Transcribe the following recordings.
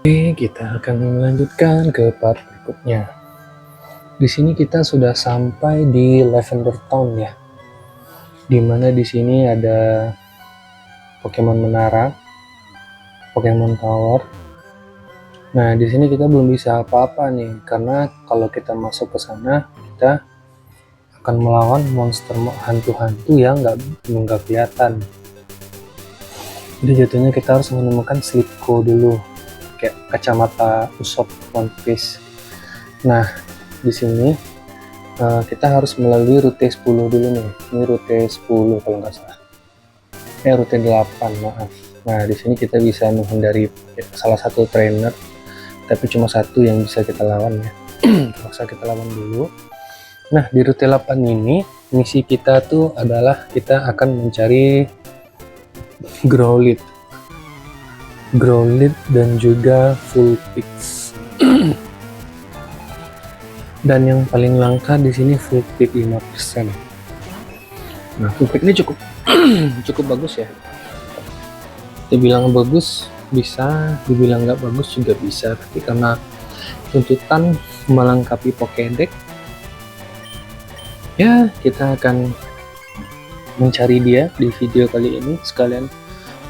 Oke, kita akan melanjutkan ke part berikutnya. Di sini kita sudah sampai di Lavender Town ya. Dimana di sini ada Pokemon Menara, Pokemon Tower. Nah, di sini kita belum bisa apa-apa nih, karena kalau kita masuk ke sana, kita akan melawan monster hantu-hantu yang nggak kelihatan. Jadi jatuhnya kita harus menemukan Slipco dulu, kayak kacamata Usopp One Piece. Nah, di sini kita harus melalui rute 10 dulu nih. Ini rute 10 kalau nggak salah. Rute 8, maaf. Nah, di sini kita bisa menghindari salah satu trainer, tapi cuma satu yang bisa kita lawan ya. Terpaksa kita lawan dulu. Nah, di rute 8 ini misi kita tuh adalah kita akan mencari Growlithe dan juga Vulpix. Dan yang paling langka di sini Vulpix 5%. Nah, Vulpix ini cukup bagus ya. Dibilang bagus bisa, dibilang nggak bagus juga bisa, tapi karena tuntutan melengkapi Pokédex, ya kita akan mencari dia di video kali ini sekalian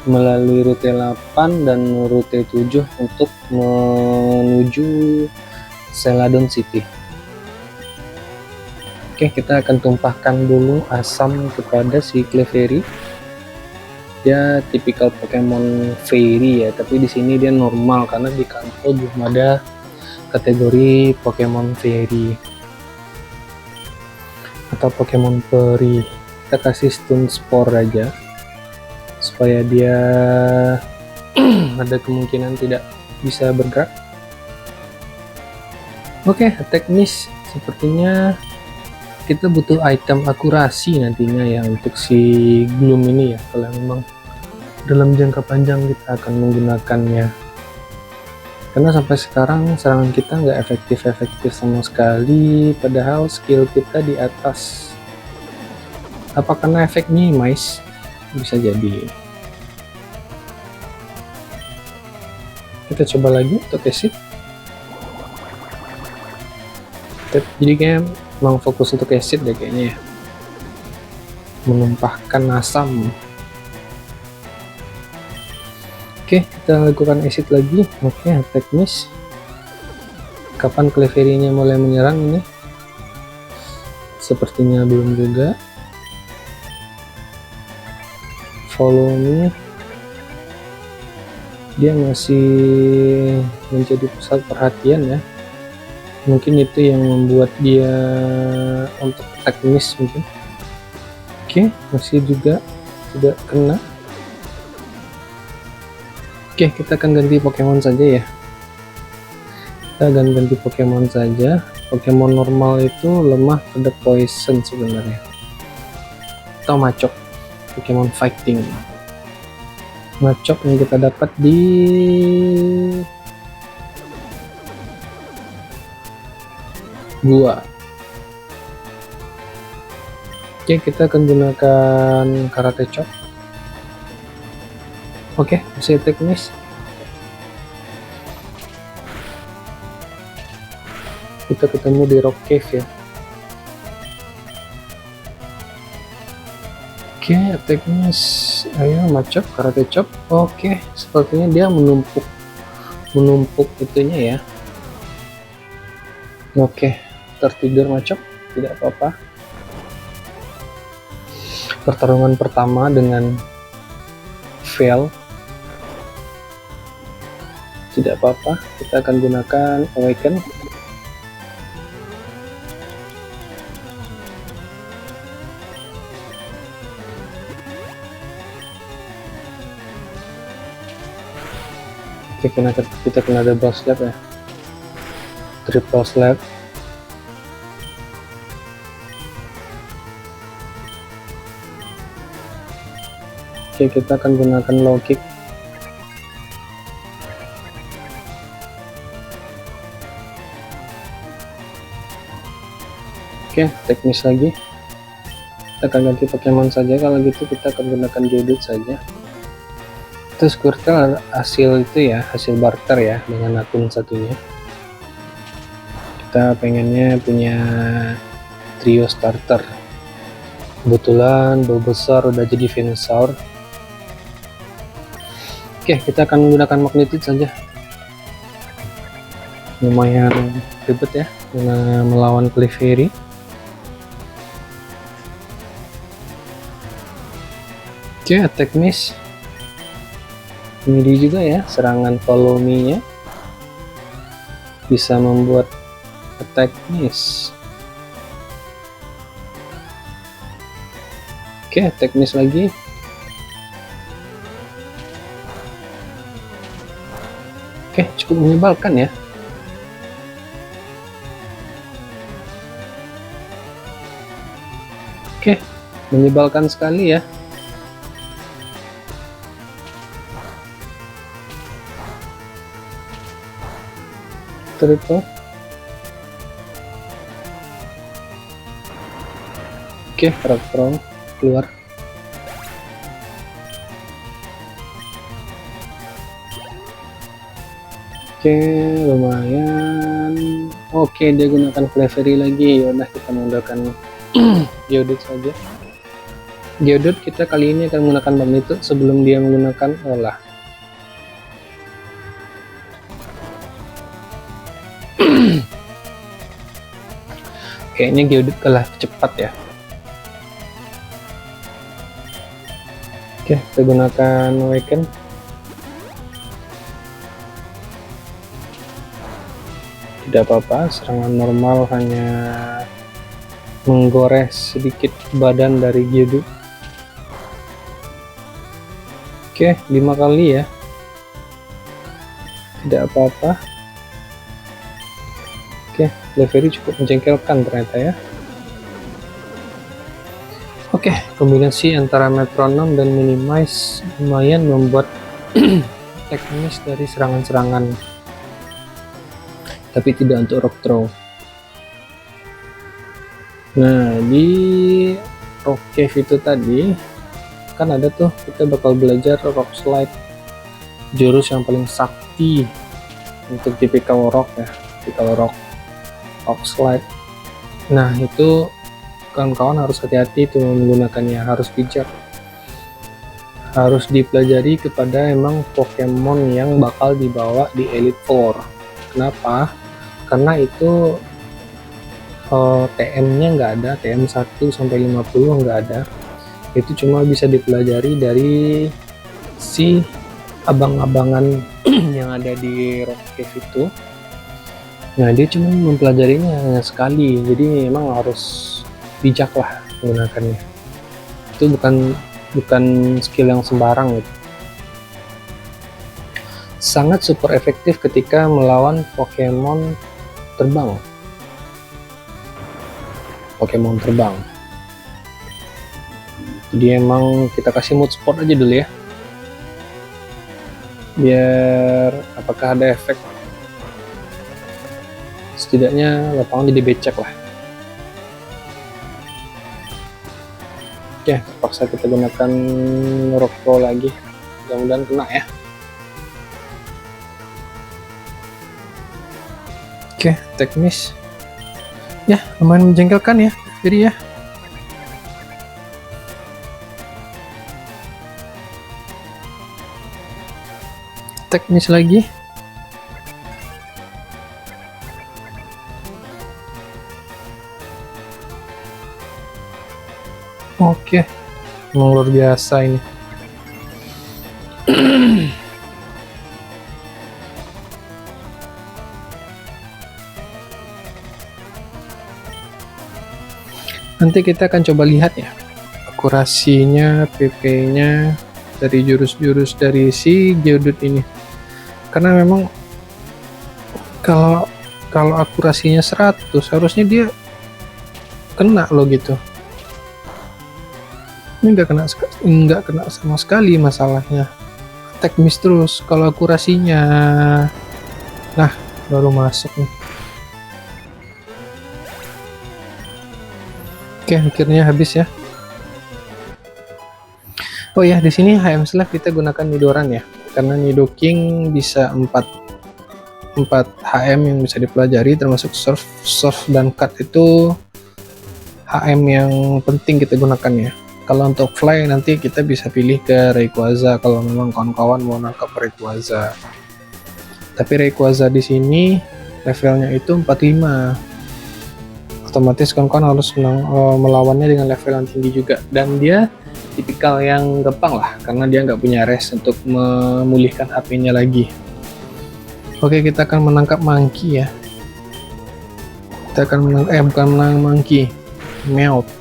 melalui rute 8 dan rute 7 untuk menuju Celadon City. Oke, kita akan tumpahkan dulu asam kepada si Clefairy. Dia tipikal Pokemon Fairy ya, tapi di sini dia normal karena di Kanto belum ada kategori Pokemon Fairy atau Pokemon Peri. Kita kasih Stun Spore aja supaya dia ada kemungkinan tidak bisa bergerak. Oke, attack miss. Sepertinya kita butuh item akurasi nantinya ya untuk si Gloom ini ya, kalau memang dalam jangka panjang kita akan menggunakannya, karena sampai sekarang serangan kita nggak efektif sama sekali, padahal skill kita di atas. Apa karena efek minimize? Bisa jadi. Kita coba lagi untuk exit. Jadi kayak memang fokus untuk exit deh kayaknya ya, menumpahkan asam. Oke, kita lakukan exit lagi. Oke, attack miss. Kapan Clefairy-nya mulai menyerang ini? Sepertinya belum juga. Follow me. Dia masih menjadi pusat perhatian ya. Mungkin itu yang membuat dia untuk attack miss mungkin. Oke, masih juga tidak kena. Oke, kita akan ganti Pokemon saja ya. Kita akan ganti Pokemon saja. Pokemon normal itu lemah pada poison sebenarnya. Atau Machop, Pokemon fighting. Machop yang kita dapat di gua. Oke, kita akan gunakan Karate Chop. Oke, masih attack miss. Kita ketemu di Rock Cave ya. Oke, attack miss. Ayo Machop, Karate Chop. Oke, sepertinya dia menumpuk itunya ya. Oke, tertidur Machop, tidak apa-apa. Pertarungan pertama dengan fail, tidak apa-apa. Kita akan gunakan Awaken. Oke, kita kena double slap ya, triple slap. Oke, kita akan gunakan low kick. Oke, teknis lagi. Kita akan ganti Pokemon saja, kalau gitu kita akan gunakan Geodude saja. Itu Squirtle hasil itu ya, hasil barter ya dengan akun satunya. Kita pengennya punya trio starter. Kebetulan Bulbasaur udah jadi Venusaur. Oke, kita akan menggunakan Magnetit saja. Lumayan ribet ya melawan Clefairy. Oke, attack miss. Ini juga ya, serangan follow me-nya bisa membuat attack miss. Oke, attack miss lagi. Oke, cukup menyebalkan ya. Oke, menyebalkan sekali ya. Triple. Oke, Rock keluar. Oke, lumayan. Oke, dia gunakan Clefairy lagi. Yaudah, kita menggunakan Geodude saja. Geodude kita kali ini akan menggunakan Magnetit sebelum dia menggunakan olah. Kayaknya Geodude kalah cepat ya. Oke, kita gunakan Awaken. Tidak apa-apa, serangan normal hanya menggores sedikit badan dari Geodude. Oke, 5 kali ya. Tidak apa-apa. Oke, Clefairy cukup menjengkelkan ternyata ya. Oke, kombinasi antara Metronom dan Minimize lumayan membuat teknis dari serangan-serangan, tapi tidak untuk Rock Throw. Nah, di Rock Cave itu tadi kan ada tuh, kita bakal belajar Rock Slide, jurus yang paling sakti untuk tipikal rock ya, tipikal rock Slide. Nah, itu kawan-kawan harus hati-hati tuh menggunakannya, harus bijak, harus dipelajari kepada emang Pokemon yang bakal dibawa di Elite Four. Kenapa? Karena itu TM-nya nggak ada, TM 1 sampai 50 nggak ada. Itu cuma bisa dipelajari dari si abang-abangan yang ada di Rock Cave itu. Nah, dia cuma mempelajarinya hanya sekali, jadi emang harus bijak lah menggunakannya. Itu bukan skill yang sembarang gitu. Sangat super efektif ketika melawan Pokemon terbang. Jadi emang kita kasih mood sport aja dulu ya, biar apakah ada efek. Setidaknya lapangan jadi becek lah. Oke, terpaksa kita gunakan Rock Pro lagi, mudah-mudahan kena ya. Oke, attack miss ya, lumayan menjengkelkan ya, jadi ya. Attack miss lagi. Oke, luar biasa ini. Nanti kita akan coba lihat ya akurasinya, PP-nya dari jurus-jurus dari si Geodude ini. Karena memang kalau akurasinya 100 harusnya dia kena loh gitu. Ini nggak kena sama sekali masalahnya. Attack miss terus. Kalau akurasinya, nah baru masuk nih. Oke, akhirnya habis ya. Oh ya, di sini HM Slave kita gunakan Nidoran ya, karena Nidoking bisa 4 HM yang bisa dipelajari, termasuk Surf dan Cut itu HM yang penting kita gunakan ya. Kalau untuk Fly nanti kita bisa pilih ke Rayquaza kalau memang kawan-kawan mau nangkap Rayquaza. Tapi Rayquaza di sini levelnya itu 45. Otomatis kawan-kawan harus melawannya dengan level yang tinggi juga, dan dia tipikal yang gampang lah karena dia nggak punya rest untuk memulihkan HP-nya lagi. Oke, kita akan menangkap Monkey ya. Kita akan bukan menangkap Monkey, Meowth.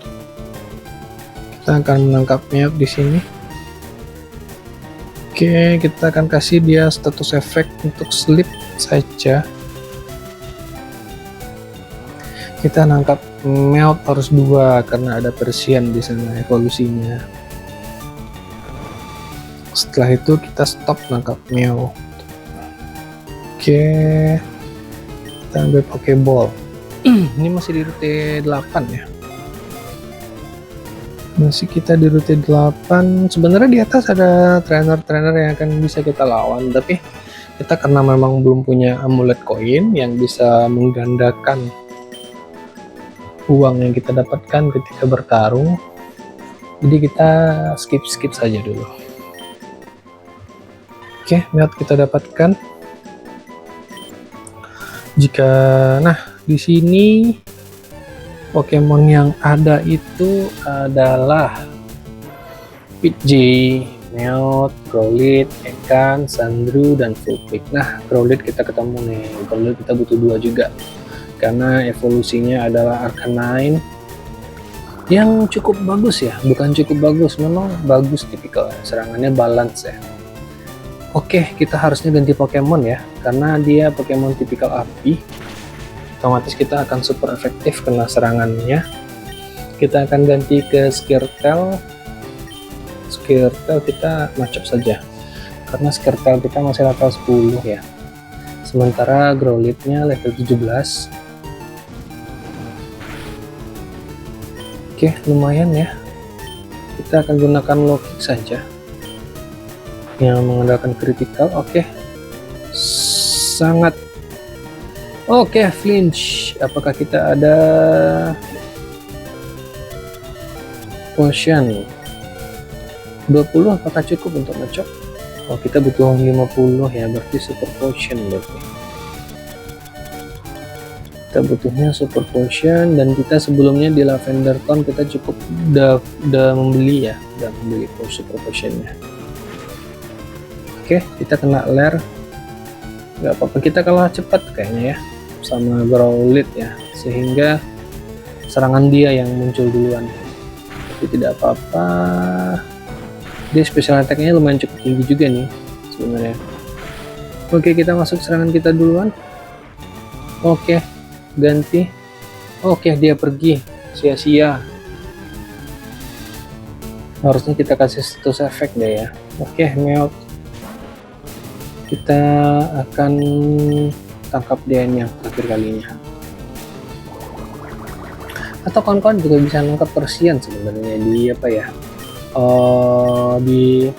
Kita akan menangkap Meowth di sini. Oke, kita akan kasih dia status efek untuk sleep saja. Kita nangkap Meowth harus 2 karena ada Persian di sana evolusinya. Setelah itu kita stop nangkap Meowth. Oke, kita ambil Pokeball. Ini masih di rute 8 ya. Masih kita di rute 8. Sebenarnya di atas ada trainer-trainer yang akan bisa kita lawan, tapi kita karena memang belum punya amulet koin yang bisa menggandakan uang yang kita dapatkan ketika bertarung, jadi kita skip saja dulu. Oke, Meowth kita dapatkan. Nah di sini Pokemon yang ada itu adalah Pidgey, Meowth, Growlithe, Ekans, Sandrew, dan Vulpix. Nah, Growlithe kita ketemu nih. Growlithe kita butuh 2 juga karena evolusinya adalah Arcanine yang cukup bagus ya, bukan cukup bagus, memang bagus tipikal, serangannya balance ya. Oke, kita harusnya ganti Pokemon ya, karena dia Pokemon tipikal api. Otomatis kita akan super efektif kena serangannya. Kita akan ganti ke Squirtle. Squirtle kita matchup saja, karena Squirtle kita masih level 10 ya. Sementara Growlithe-nya level 17. Oke, lumayan ya. Kita akan gunakan low kick saja yang mengandalkan critical. Oke, sangat oke. Flinch, apakah kita ada potion 20? Apakah cukup untuk ngecok? Oh, kita butuh 50 ya, berarti super potion. Berarti kita butuhnya super potion, dan kita sebelumnya di Lavender Town kita cukup udah membeli ya, udah membeli super potionnya. Oke, kita kena lair, nggak apa-apa, kita kalah cepat kayaknya ya sama Growlithe ya, sehingga serangan dia yang muncul duluan, tapi tidak apa-apa. Dia special attack-nya lumayan cukup tinggi juga nih sebenarnya. Oke, kita masuk serangan kita duluan. Oke, ganti. Oke, dia pergi sia-sia. Harusnya kita kasih status efek deh ya. Oke, Meowth, kita akan tangkap dia yang terakhir kalinya. Atau kawan-kawan juga bisa nangkap Persian sebenarnya di apa ya, di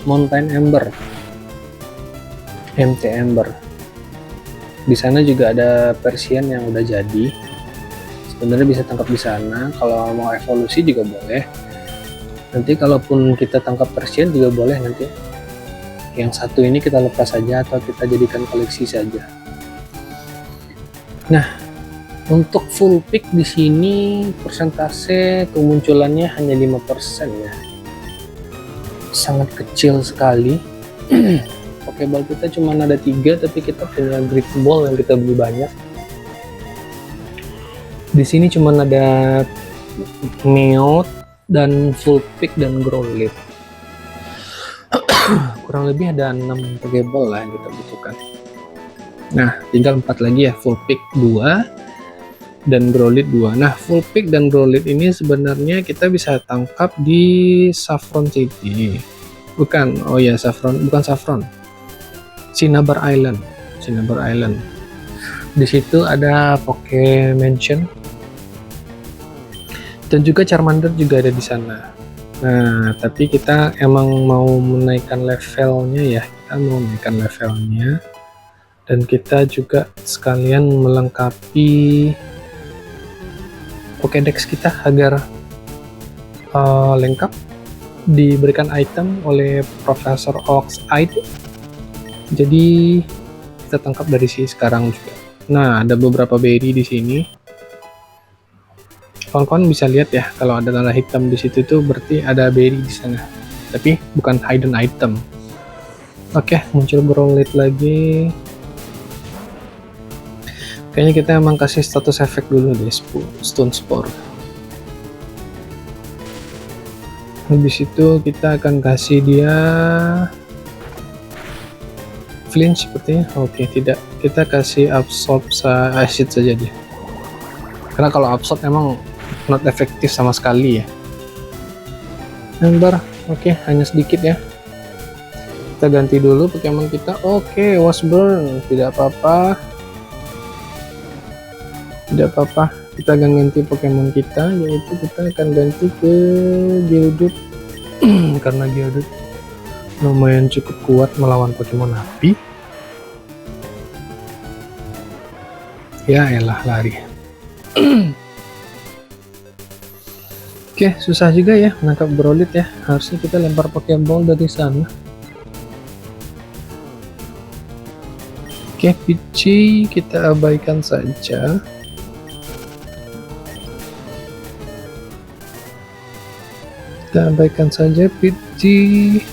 Mountain Ember, MT Ember. Di sana juga ada Persian yang udah jadi. Sebenarnya bisa tangkap di sana. Kalau mau evolusi juga boleh. Nanti kalaupun kita tangkap Persian juga boleh nanti. Yang satu ini kita lepas saja atau kita jadikan koleksi saja. Nah, untuk Vulpix di sini persentase kemunculannya hanya 5% ya. Sangat kecil sekali. Pokeball kita cuma ada 3, tapi kita punya Great Ball yang kita beli banyak. Di sini cuma ada Meowth dan Vulpix dan Growlithe. Kurang lebih ada 6 Pokeball lah yang kita butuhkan. Nah, tinggal 4 lagi ya, Vulpix 2 dan Growlithe 2. Nah, Vulpix dan Growlithe ini sebenarnya kita bisa tangkap di Saffron City. Bukan, oh ya, bukan Saffron. Cinnabar Island. Cinnabar Island. Di situ ada Poke Mansion. Dan juga Charmander juga ada di sana. Nah, tapi kita emang mau menaikkan levelnya ya, kita mau menaikkan levelnya, dan kita juga sekalian melengkapi Pokédex kita agar lengkap, diberikan item oleh Profesor Oxide. Jadi kita tangkap dari sini sekarang juga. Nah, ada beberapa berry di sini. Kawan-kawan bisa lihat ya, kalau ada tanda hitam di situ tuh berarti ada berry di sana. Tapi bukan hidden item. Oke, muncul Growlithe lagi. Kayaknya kita emang kasih status efek dulu deh, Stone Spore. Habis itu kita akan kasih dia flinch sepertinya. Oke, tidak. Kita kasih absorb acid saja dia. Karena kalau absorb emang not efektif sama sekali ya. Ember, oke, hanya sedikit ya. Kita ganti dulu Pokemon kita. Oke, Washburn, tidak apa-apa. Tidak apa-apa. Kita akan ganti Pokemon kita, yaitu kita akan ganti ke Geodude. Karena Geodude lumayan cukup kuat melawan Pokemon api. Ya elah, lari. Oke, susah juga ya menangkap Growlithe ya. Harusnya kita lempar Pokeball dari sana. Oke, Pidgey kita abaikan saja. Kita abaikan saja Pidgey.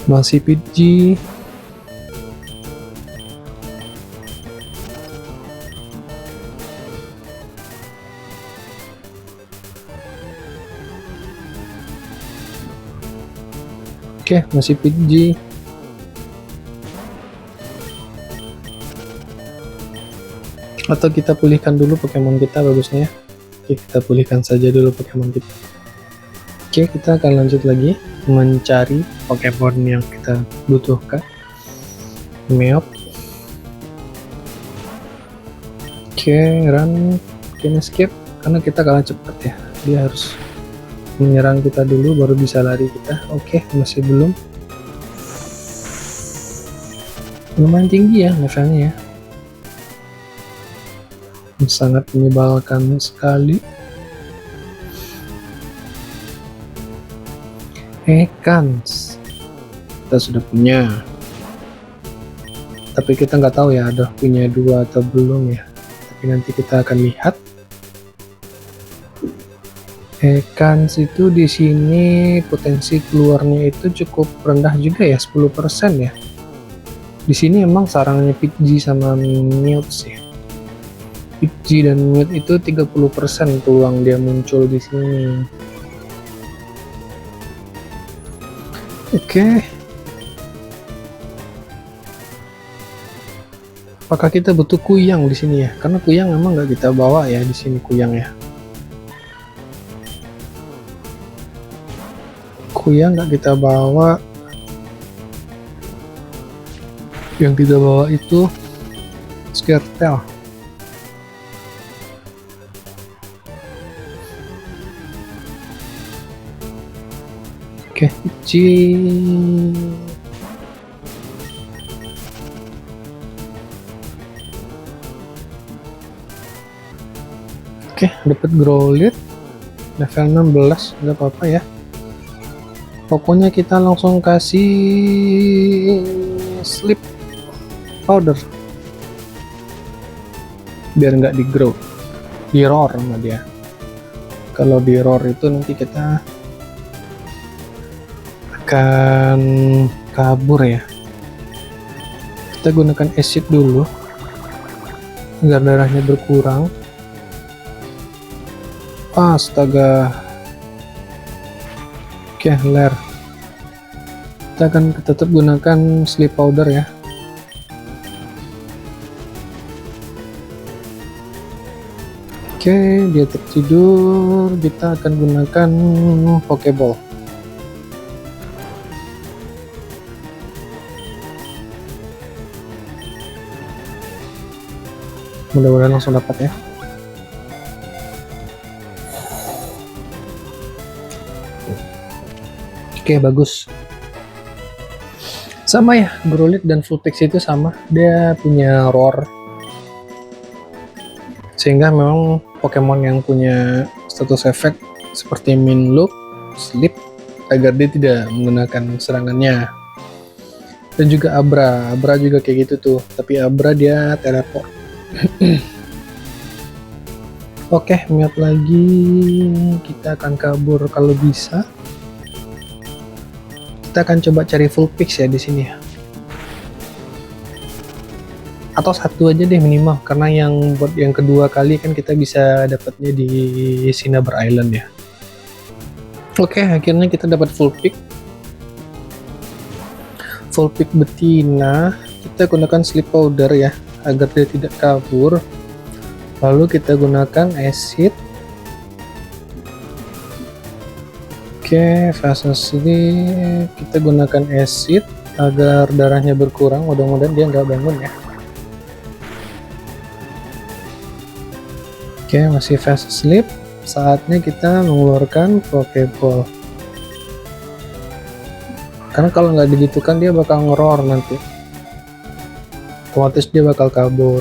Masih Pidgey. Oke, masih Pidgey. Atau kita pulihkan dulu Pokemon kita bagusnya ya. Oke, kita pulihkan saja dulu Pokemon kita. Oke, kita akan lanjut lagi mencari Pokemon yang kita butuhkan. Meowth. Oke, run, escape, karena kita kalah cepat ya. Dia harus menyerang kita dulu baru bisa lari kita. Oke, masih belum. Lumayan tinggi ya levelnya ya. Sangat menyebalkan sekali. Ekans kita sudah punya, tapi kita nggak tahu ya ada punya dua atau belum ya, tapi nanti kita akan lihat. Ekans itu di sini potensi keluarnya itu cukup rendah juga ya, 10% ya. Di sini emang sarangnya Pidgey sama Meowth sih. Pidgey dan Meowth itu 30% peluang dia muncul di sini. Oke. Apakah kita butuh Kuyang di sini ya? Karena Kuyang memang nggak kita bawa ya di sini Kuyang ya. Kuyang nggak kita bawa. Yang kita bawa itu Squirtle. Oke, Pidgey. Oke, dapat Growlithe level 16, nggak apa-apa ya. Pokoknya kita langsung kasih sleep powder biar nggak di grow, di roar sama dia. Kalau di roar itu nanti kita akan kabur ya. Kita gunakan acid dulu agar darahnya berkurang. Astaga. Oke, ler. Kita akan tetap gunakan sleep powder ya. Oke, dia tertidur. Kita akan gunakan Pokeball. Mudah-mudahan langsung dapat ya. Oke, bagus. Sama ya, Growlithe dan Vulpix itu sama, dia punya roar. Sehingga memang Pokemon yang punya status efek seperti Minloop, Sleep, agar dia tidak menggunakan serangannya. Dan juga Abra juga kayak gitu tuh, tapi Abra dia teleport. Oke, Meowth lagi, kita akan kabur kalau bisa. Kita akan coba cari Vulpix ya di sini ya. Atau satu aja deh minimal, karena yang buat yang kedua kali kan kita bisa dapatnya di Cinnabar Island ya. Oke, akhirnya kita dapat Vulpix betina. Kita gunakan sleep powder ya agar dia tidak kabur, lalu kita gunakan acid. Oke, fase sleep kita gunakan acid agar darahnya berkurang, mudah-mudahan dia nggak bangun ya. Oke, masih fase sleep, saatnya kita mengeluarkan Pokeball. Karena kalau nggak digitukan dia bakal ngeror nanti, otomatis dia bakal kabur.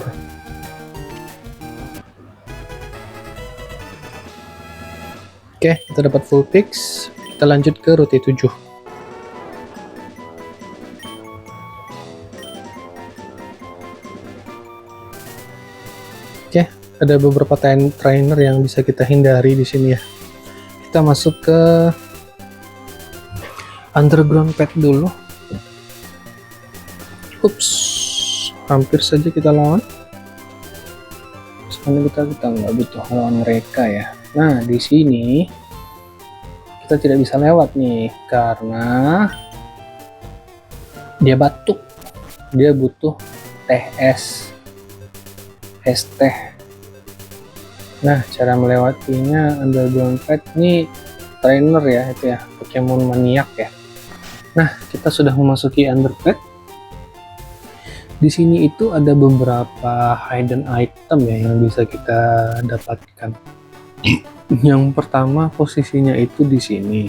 Oke, kita dapat Vulpix, kita lanjut ke rute 7. Oke, ada beberapa trainer yang bisa kita hindari di sini ya. Kita masuk ke Underground Pet dulu. Ups, hampir saja kita lawan. Soalnya kita nggak butuh lawan mereka ya. Nah, di sini kita tidak bisa lewat nih karena dia batuk. Dia butuh es teh. Nah, cara melewatinya Underground Pet ini trainer ya, itu ya, Pokemon maniak ya. Nah, kita sudah memasuki Underpet. Di sini itu ada beberapa hidden item ya yang bisa kita dapatkan. Yang pertama posisinya itu di sini,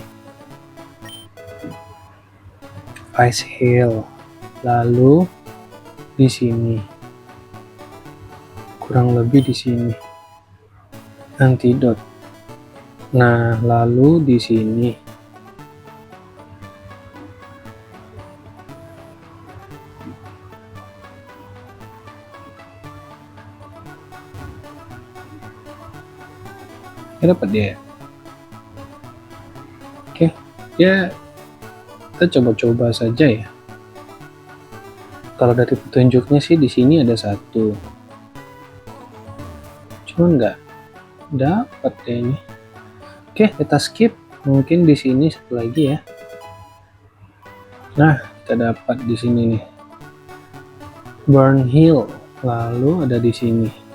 Ice Hill. Lalu di sini, kurang lebih di sini, Antidote. Nah, lalu di sini ya dapat dia. Oke, ya kita coba-coba saja ya. Kalau dari petunjuknya sih di sini ada satu, cuman nggak dapat deh ini. Oke, kita skip. Mungkin di sini satu lagi ya. Nah, kita dapat di sini nih, Burn Hill. Lalu ada di sini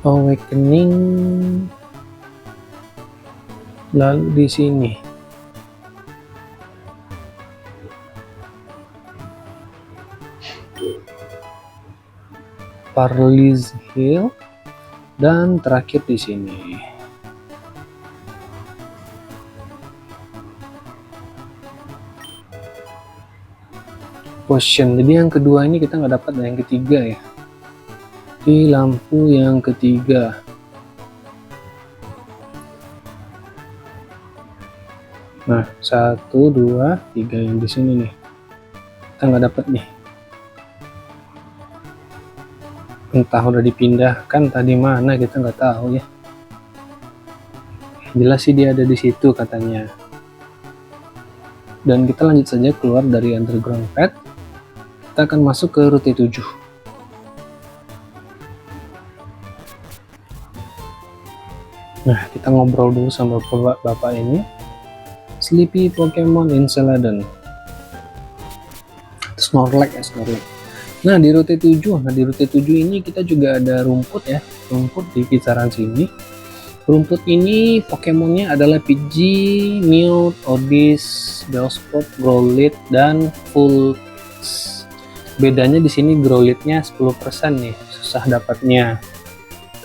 Awakening. Lalu di sini Parley's Hill, dan terakhir di sini Potion. Jadi yang kedua ini kita nggak dapat, dan yang ketiga ya, di lampu yang ketiga. Nah, 1, 2, 3 yang di sini nih kita nggak dapat nih. Entah udah dipindahkan tadi mana, kita nggak tahu ya. Jelas sih dia ada di situ katanya. Dan kita lanjut saja keluar dari Underground Pet. Kita akan masuk ke rute 7. Nah, kita ngobrol dulu sama bapak ini. Sleepy Pokemon in Celadon. Snorlax ya, Snorlax. Nah, di rute 7. Nah, di rute 7 ini kita juga ada rumput ya. Rumput di kisaran sini. Rumput ini Pokemonnya adalah Pidgey, Meowth, Oddish, Bellsprout, Growlithe, dan Vulpix. Bedanya di sini Growlithe-nya 10% nih, susah dapatnya.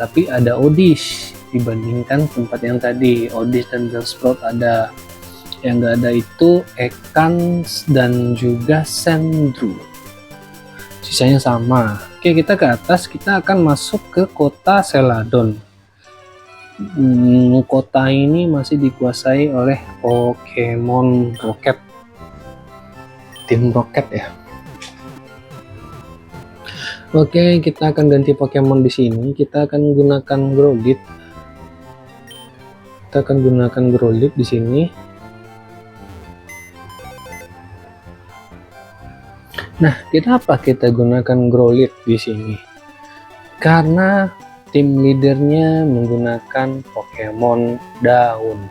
tapi ada Oddish dibandingkan tempat yang tadi. Oddish dan Bellsprout ada. Yang nggak ada itu Ekans dan juga Sandrew. Sisanya sama. Oke, kita ke atas, kita akan masuk ke kota Celadon. Kota ini masih dikuasai oleh Pokemon Rocket, tim Rocket ya. Oke, kita akan ganti Pokemon di sini. Kita akan gunakan Growlithe. Kita akan gunakan Growlithe di sini. Nah, kenapa kita gunakan Growlithe di sini? Karena tim leadernya menggunakan Pokemon daun,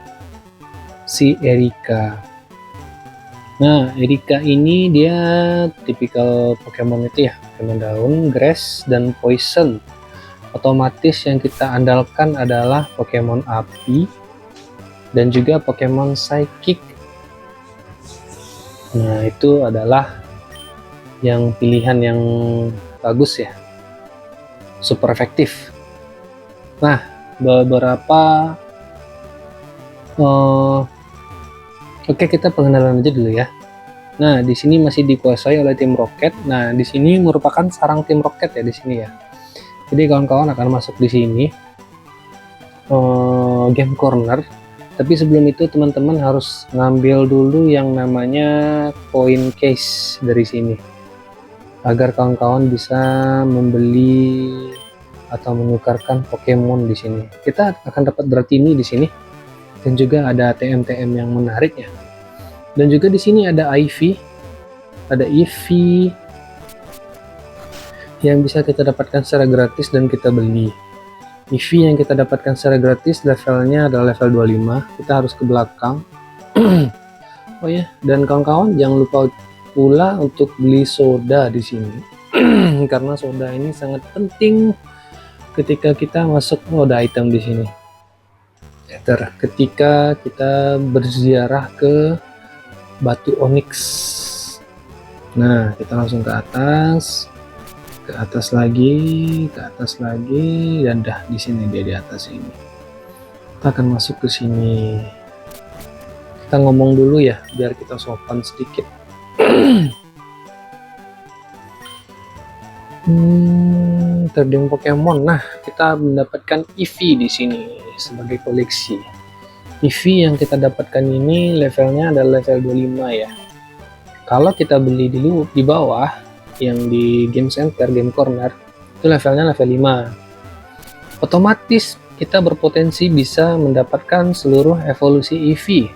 si Erika. Nah, Erika ini dia tipikal Pokemon itu ya, Pokemon daun, grass, dan poison. Otomatis yang kita andalkan adalah Pokemon api dan juga Pokemon psychic. Nah, itu adalah yang pilihan yang bagus ya, super efektif. Nah, beberapa oke, kita pengenalan aja dulu ya. Nah, di sini masih dikuasai oleh tim Rocket. Nah, di sini merupakan sarang tim Rocket ya di sini ya. Jadi kawan-kawan akan masuk di sini game corner. Tapi sebelum itu teman-teman harus ngambil dulu yang namanya coin case dari sini, agar kawan-kawan bisa membeli atau menukarkan Pokemon di sini. Kita akan dapat Dratini di sini, dan juga ada TM-TM yang menarik ya. Dan juga di sini ada Ivy, yang bisa kita dapatkan secara gratis dan kita beli. Ivy yang kita dapatkan secara gratis levelnya adalah level 25. Kita harus ke belakang. Oh ya, dan kawan-kawan jangan lupa pula untuk beli soda di sini. Karena soda ini sangat penting ketika kita masuk mode item di sini. Ketika kita berziarah ke Batu Onyx. Nah, kita langsung ke atas lagi, dan dah di sini dia di atas ini. Kita akan masuk ke sini. Kita ngomong dulu ya, biar kita sopan sedikit. Trading Pokemon. Nah, kita mendapatkan Eevee di sini sebagai koleksi. Eevee yang kita dapatkan ini levelnya adalah level 25 ya. Kalau kita beli di bawah yang di game center, game corner, itu levelnya level 5. Otomatis kita berpotensi bisa mendapatkan seluruh evolusi Eevee,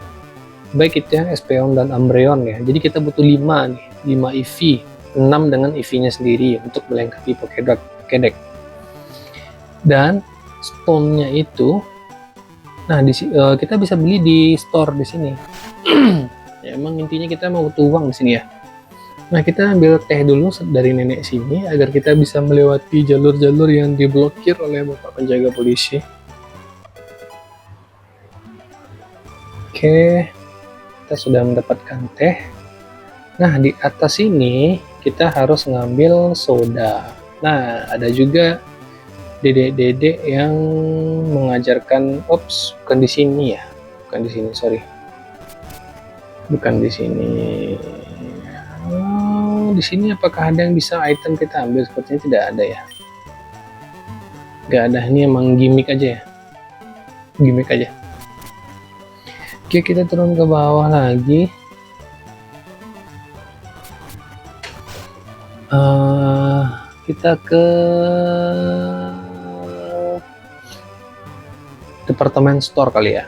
baik itu yang Espeon dan Umbreon ya. Jadi kita butuh 5 nih, 5 Eevee, 6 dengan Eevee-nya sendiri untuk melengkapi Pokédex. Dan stone-nya itu, nah kita bisa beli di store di sini. Ya, emang intinya kita mau butuh uang di sini ya. Nah, kita ambil teh dulu dari nenek sini agar kita bisa melewati jalur-jalur yang diblokir oleh bapak penjaga polisi. Oke, kita sudah mendapatkan teh. Nah, di atas ini kita harus ngambil soda. Nah, ada juga dedek-dedek yang mengajarkan, bukan di sini ya, bukan di sini, sorry, bukan di sini. Di sini apakah ada yang bisa item kita ambil? Sepertinya tidak ada ya. Gak ada, ini emang gimmick aja ya, gimmick aja. Oke, kita turun ke bawah lagi. Kita ke departemen store kali ya,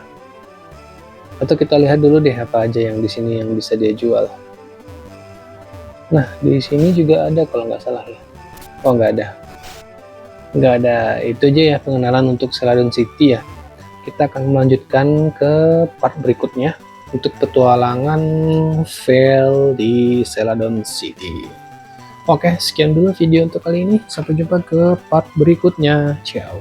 atau kita lihat dulu deh apa aja yang di sini yang bisa dia jual. Nah, di sini juga ada kalau nggak salah ya. Oh, nggak ada. Itu aja ya pengenalan untuk Celadon City ya. Kita akan melanjutkan ke part berikutnya untuk petualangan fail di Celadon City. Oke, sekian dulu video untuk kali ini. Sampai jumpa ke part berikutnya. Ciao.